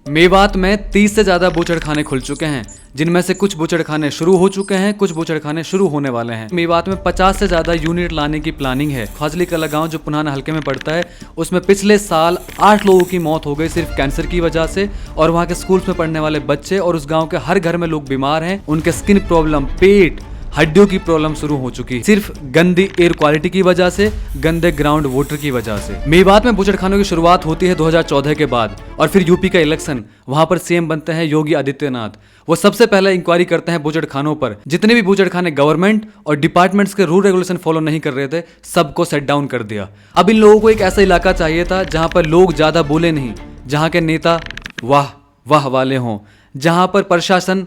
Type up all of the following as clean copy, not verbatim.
मेवात में 30 से ज्यादा बूचड़खाने खुल चुके हैं, जिनमें से कुछ बूचड़खाने शुरू हो चुके हैं, कुछ बूचड़खाने शुरू होने वाले हैं। मेवात में 50 से ज्यादा यूनिट लाने की प्लानिंग है। फाजली कला गांव जो पुनाना हल्के में पड़ता है, उसमें पिछले साल 8 लोगों की मौत हो गई सिर्फ कैंसर की वजह से। और वहाँ के स्कूल्स में पढ़ने वाले बच्चे और उस गाँव के हर घर में लोग बीमार हैं। उनके स्किन प्रॉब्लम, पेट, हड्डियों की प्रॉब्लम शुरू हो चुकी, सिर्फ गंदी एयर क्वालिटी की वजह से, गंदे ग्राउंड वाटर की वजह से। मेवात में बूचड़खानों की शुरुआत होती है 2014 के बाद, और फिर यूपी का इलेक्शन, वहां पर सीएम बनते हैं योगी आदित्यनाथ। वो सबसे पहले इंक्वायरी करते हैं बूचड़खानों पर। जितने भी बूचड़खाने गवर्नमेंट और डिपार्टमेंट्स के रूल रेगुलेशन फॉलो नहीं कर रहे थे, सबको सेट डाउन कर दिया। अब इन लोगों को एक ऐसा इलाका चाहिए था जहां पर लोग ज्यादा बोले नहीं, जहां के नेता वाह वाह वाले हों, जहां पर प्रशासन,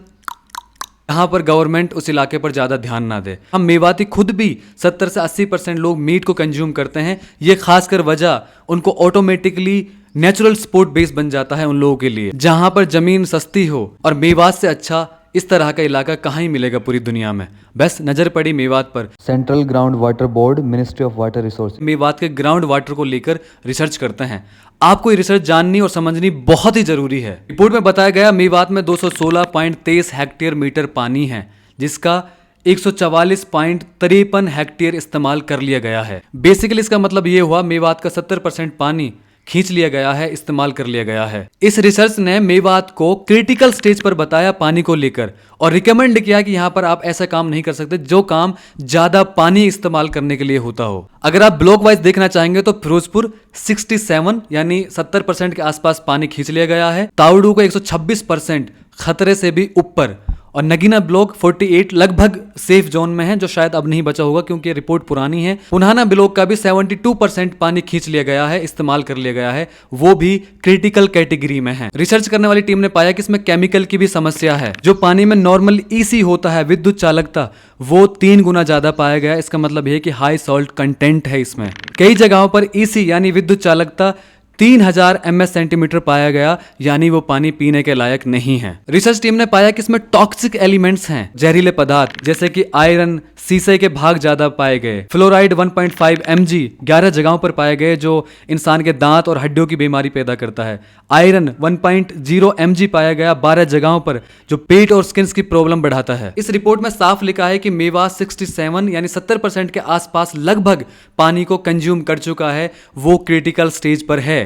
यहाँ पर गवर्नमेंट उस इलाके पर ज़्यादा ध्यान ना दे। हम मेवाती खुद भी 70 से 80% लोग मीट को कंज्यूम करते हैं। ये खासकर वजह उनको ऑटोमेटिकली नेचुरल स्पोर्ट बेस बन जाता है उन लोगों के लिए, जहाँ पर ज़मीन सस्ती हो। और मेवात से अच्छा इस तरह का इलाका कहाँ ही मिलेगा पूरी दुनिया में। बस नजर पड़ी मेवात पर, central ground water board, ministry of water resource Mewat के ग्राउंड वाटर को लेकर रिसर्च करते हैं। आपको ये रिसर्च जाननी और समझनी बहुत ही जरूरी है। रिपोर्ट में बताया गया मेवात में 216.23 हेक्टेयर मीटर पानी है, जिसका 144.53 हेक्टेयर इस्तेमाल कर लिया गया है। बेसिकली इसका मतलब ये हुआ मेवात का 70% पानी खींच लिया गया है, इस्तेमाल कर लिया गया है। इस रिसर्च ने मेवात को क्रिटिकल स्टेज पर बताया पानी को लेकर, और रिकमेंड किया कि यहाँ पर आप ऐसा काम नहीं कर सकते जो काम ज्यादा पानी इस्तेमाल करने के लिए होता हो। अगर आप ब्लॉक वाइज देखना चाहेंगे तो फिरोजपुर 67 यानी 70% के आसपास पानी खींच लिया गया है। ताउडू को 126% खतरे से भी ऊपर, और नगीना ब्लॉक 48 लगभग सेफ जोन में है, जो शायद अब नहीं बचा होगा क्योंकि रिपोर्ट पुरानी है। पुनाना ब्लॉक का भी 72% पानी खींच लिया गया है, इस्तेमाल कर लिया गया है, वो भी क्रिटिकल कैटेगरी में है। रिसर्च करने वाली टीम ने पाया कि इसमें केमिकल की भी समस्या है। जो पानी में नॉर्मल ईसी होता है, विद्युत चालकता, वो 3 गुना ज्यादा पाया गया। इसका मतलब है कि हाई सॉल्ट कंटेंट है इसमें। कई जगहों पर ईसी यानी विद्युत चालकता 3000 ms सेंटीमीटर पाया गया, यानी वो पानी पीने के लायक नहीं है। रिसर्च टीम ने पाया कि इसमें टॉक्सिक एलिमेंट्स हैं, जहरीले पदार्थ, जैसे कि आयरन, सीसे के भाग ज्यादा पाए गए। फ्लोराइड 1.5 mg 11 जगहों पर पाए गए, जो इंसान के दांत और हड्डियों की बीमारी पैदा करता है। आयरन 1.0 mg पाया गया 12 जगहों पर, जो पेट और स्किन की प्रॉब्लम बढ़ाता है। इस रिपोर्ट में साफ लिखा है कि मेवात 67 यानी 70% के आसपास लगभग पानी को कंज्यूम कर चुका है, वो क्रिटिकल स्टेज पर है।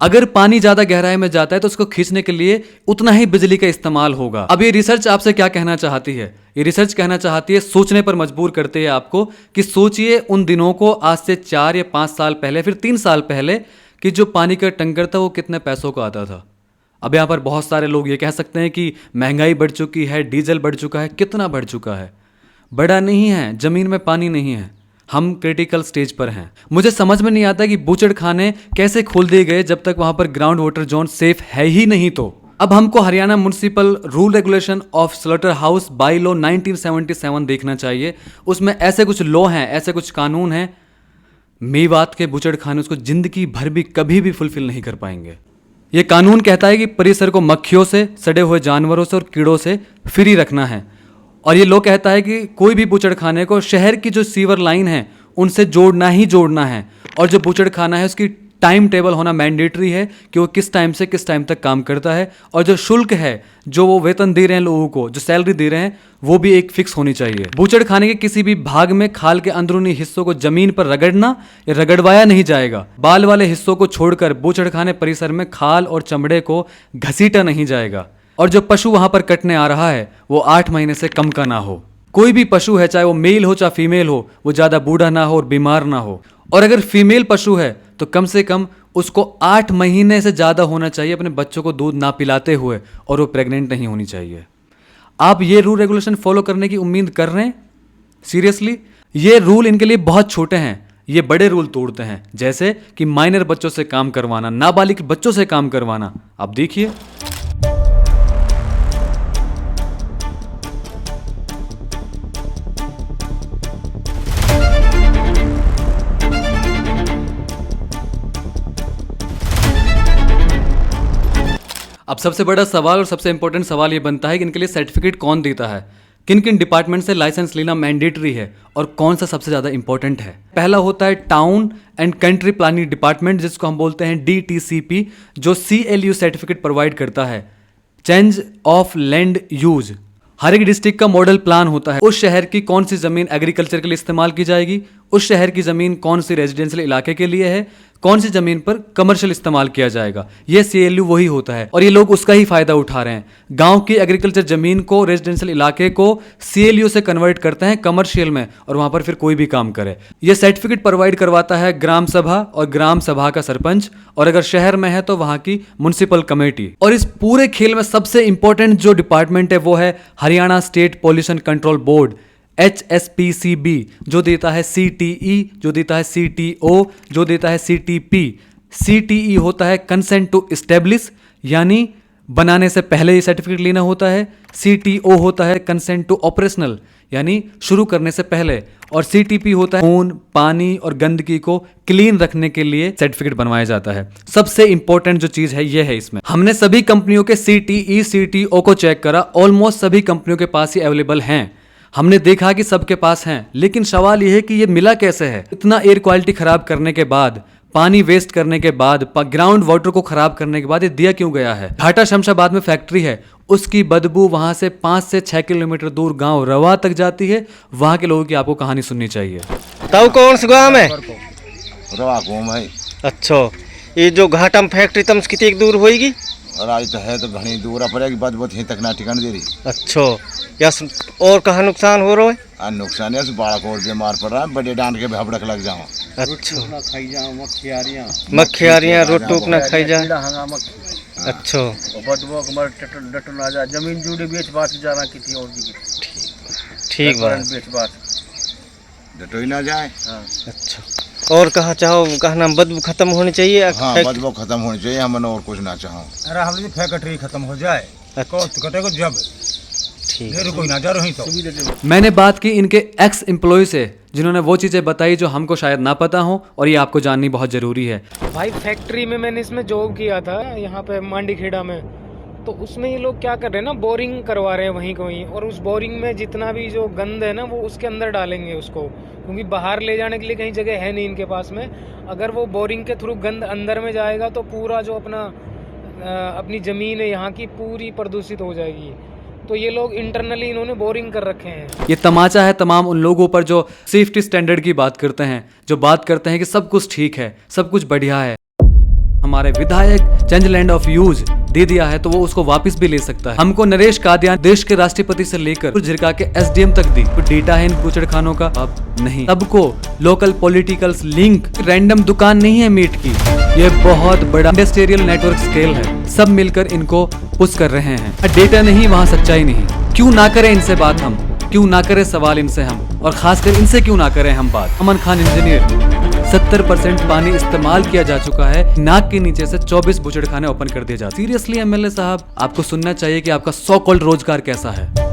अगर पानी ज्यादा गहराई में जाता है तो उसको खींचने के लिए उतना ही बिजली का इस्तेमाल होगा। अब ये रिसर्च आपसे क्या कहना चाहती है? ये रिसर्च कहना चाहती है, सोचने पर मजबूर करते हैं आपको कि सोचिए उन दिनों को, आज से 4 या 5 साल पहले, फिर 3 साल पहले, कि जो पानी का टंकर था वो कितने पैसों का आता था। अब यहाँ पर बहुत सारे लोग ये कह सकते हैं कि महंगाई बढ़ चुकी है, डीजल बढ़ चुका है। कितना बढ़ चुका है? बड़ा नहीं है, जमीन में पानी नहीं है, हम क्रिटिकल स्टेज पर हैं। मुझे समझ में नहीं आता कि बूचड़खाने कैसे खोल दिए गए जब तक वहां पर ग्राउंड वाटर जोन सेफ है ही नहीं। तो अब हमको Haryana municipal rule regulation of slaughter house by law 1977 देखना चाहिए। उसमें ऐसे कुछ लॉ हैं, ऐसे कुछ कानून हैं, मेवात के बूचड़खाने उसको जिंदगी भर भी कभी भी फुलफिल नहीं कर पाएंगे। ये कानून कहता है कि परिसर को मक्खियों से, सड़े हुए जानवरों से और कीड़ों से फ्री रखना है। और ये लोग कहता है कि कोई भी बूचड़खाने को शहर की जो सीवर लाइन है उनसे जोड़ना ही जोड़ना है, और जो बूचड़खाना है उसकी टाइम टेबल होना मैंडेटरी है कि वो किस टाइम से किस टाइम तक काम करता है, और जो शुल्क है, जो वो वेतन दे रहे हैं लोगों को, जो सैलरी दे रहे हैं, वो भी एक फिक्स होनी चाहिए। बूचड़खाने के किसी भी भाग में खाल के अंदरूनी हिस्सों को जमीन पर रगड़ना या रगड़वाया नहीं जाएगा। बाल वाले हिस्सों को छोड़कर बूचड़खाने परिसर में खाल और चमड़े को घसीटा नहीं जाएगा। और जो पशु वहां पर कटने आ रहा है वो 8 महीने से कम का ना हो। कोई भी पशु है, चाहे वो मेल हो चाहे फीमेल हो, वो ज्यादा बूढ़ा ना हो और बीमार ना हो। और अगर फीमेल पशु है तो कम से कम उसको 8 महीने से ज्यादा होना चाहिए अपने बच्चों को दूध ना पिलाते हुए, और वो प्रेग्नेंट नहीं होनी चाहिए। आप ये रूल रेगुलेशन फॉलो करने की उम्मीद कर रहे हैं? सीरियसली, ये रूल इनके लिए बहुत छोटे हैं। ये बड़े रूल तोड़ते हैं, जैसे कि माइनर बच्चों से काम करवाना, नाबालिग बच्चों से काम करवाना। आप देखिए, अब सबसे बड़ा सवाल और सबसे इंपॉर्टेंट सवाल ये बनता है कि इनके लिए सर्टिफिकेट कौन देता है? किन किन डिपार्टमेंट से लाइसेंस लेना मैंडेटरी है और कौन सा सबसे ज़्यादा इंपॉर्टेंट है। पहला होता है town and country planning department, जिसको हम बोलते हैं DTCP, जो CLU सर्टिफिकेट प्रोवाइड करता है, चेंज ऑफ लैंड यूज। हर एक डिस्ट्रिक्ट का मॉडल प्लान होता है, उस शहर की कौन सी ज़मीन एग्रीकल्चर के लिए इस्तेमाल की जाएगी, उस शहर की ज़मीन कौन सी रेजिडेंशियल इलाके के लिए है, कौन सी ज़मीन पर कमर्शियल इस्तेमाल किया जाएगा। ये CLU वही होता है और ये लोग उसका ही फ़ायदा उठा रहे हैं। गांव की एग्रीकल्चर ज़मीन को, रेजिडेंशियल इलाके को CLU से कन्वर्ट करते हैं कमर्शियल में और वहाँ पर फिर कोई भी काम करे। ये सर्टिफिकेट प्रोवाइड करवाता है ग्राम सभा और ग्राम सभा का सरपंच, और अगर शहर में है तो वहाँ की म्युनिसिपल कमेटी। और इस पूरे खेल में सबसे इंपॉर्टेंट जो डिपार्टमेंट है वो है Haryana state pollution control board, HSPCB, जो देता है CTE, जो देता है CTO, जो देता है CTP। CTE होता है कंसेंट टू एस्टेब्लिश, यानी बनाने से पहले ये सर्टिफिकेट लेना होता है। CTO होता है कंसेंट टू ऑपरेशनल, यानी शुरू करने से पहले। और CTP होता है खून, पानी और गंदगी को क्लीन रखने के लिए सर्टिफिकेट बनवाया जाता है। सबसे इंपॉर्टेंट जो चीज है ये है इसमें, हमने सभी कंपनियों के CTE CTO को चेक करा, ऑलमोस्ट सभी कंपनियों के पास ही अवेलेबल हैं। हमने देखा कि सबके पास हैं, लेकिन सवाल यह है कि ये मिला कैसे है। इतना एयर क्वालिटी खराब करने के बाद, पानी वेस्ट करने के बाद, ग्राउंड वाटर को खराब करने के बाद ये दिया क्यों गया है। घाटा शमशाबाद में फैक्ट्री है, उसकी बदबू वहां से 5 से 6 किलोमीटर दूर गांव रवा तक जाती है। वहां के लोगों की आपको कहानी सुननी चाहिए। ताऊ कौन सा गाँव है? रवा गाँव है। अच्छा, ये जो घाटम फैक्ट्री तम कितनी दूर होएगी? और आज तो है तो घनी दूर पड़ेगी, बात बहुत ही तक ना ठिकान दे रही। अच्छा, यस। और कहाँ नुकसान हो रहा है? नुकसान है, बाड़ा को बीमार पड़ रहा है, बड़े डांड के भबड़क लग जाओ। अच्छा, मक्खियारियाँ रोट टूक ना खाई जा। अच्छा, जमीन जुड़ी बेच बात जाना की थी और ठीक बात, डटोई ना जाए। अच्छा, और कहा चाहो, कहा नाम बदबू खत्म होनी चाहिए? हाँ, बदबू खत्म होनी चाहिए, हमने और कुछ ना चाहो। अरे हम फैक्ट्री खत्म हो जाए को जब ठीक। कोई ना जा रही तो। मैंने बात की इनके एक्स एम्प्लॉय से, जिन्होंने वो चीज़ें बताई जो हमको शायद ना पता हो, और ये आपको जाननी बहुत ज़रूरी है। भाई फैक्ट्री में मैंने इसमें जॉब किया था, यहाँ पे मांडीखेड़ा में। तो उसमें ये लोग क्या कर रहे हैं ना, बोरिंग करवा रहे हैं वहीं को वहीं, और उस बोरिंग में जितना भी जो गंद है ना वो उसके अंदर डालेंगे उसको, क्योंकि बाहर ले जाने के लिए कहीं जगह है नहीं इनके पास में। अगर वो बोरिंग के थ्रू गंद अंदर में जाएगा तो पूरा जो अपनी ज़मीन है यहाँ की पूरी प्रदूषित हो जाएगी। तो ये लोग इंटरनली इन्होंने बोरिंग कर रखे हैं। ये तमाचा है तमाम उन लोगों पर जो सेफ्टी स्टैंडर्ड की बात करते हैं, जो बात करते हैं कि सब कुछ ठीक है, सब कुछ बढ़िया है। हमारे विधायक चेंज लैंड ऑफ यूज दे दिया है तो वो उसको वापस भी ले सकता है। हमको नरेश कादियान देश के राष्ट्रपति से लेकर झिरका के SDM तक दी, तो डेटा है इन बूचड़खानों का अब नहीं। सबको लोकल पॉलिटिकल्स लिंक, रैंडम दुकान नहीं है मीट की, ये बहुत बड़ा इंडस्ट्रियल नेटवर्क स्केल है। सब मिलकर इनको पुश कर रहे हैं। डेटा नहीं, वहाँ सच्चाई नहीं। क्यों ना करें इनसे बात हम, क्यों ना करें सवाल इनसे हम, और खासकर इनसे क्यों ना करें हम बात। अमन खान इंजीनियर, 70% पानी इस्तेमाल किया जा चुका है, नाक के नीचे से 24 बुचड़खाने ओपन कर दिए जाते। सीरियसली MLA साहब, आपको सुनना चाहिए कि आपका सो कॉल्ड रोजगार कैसा है।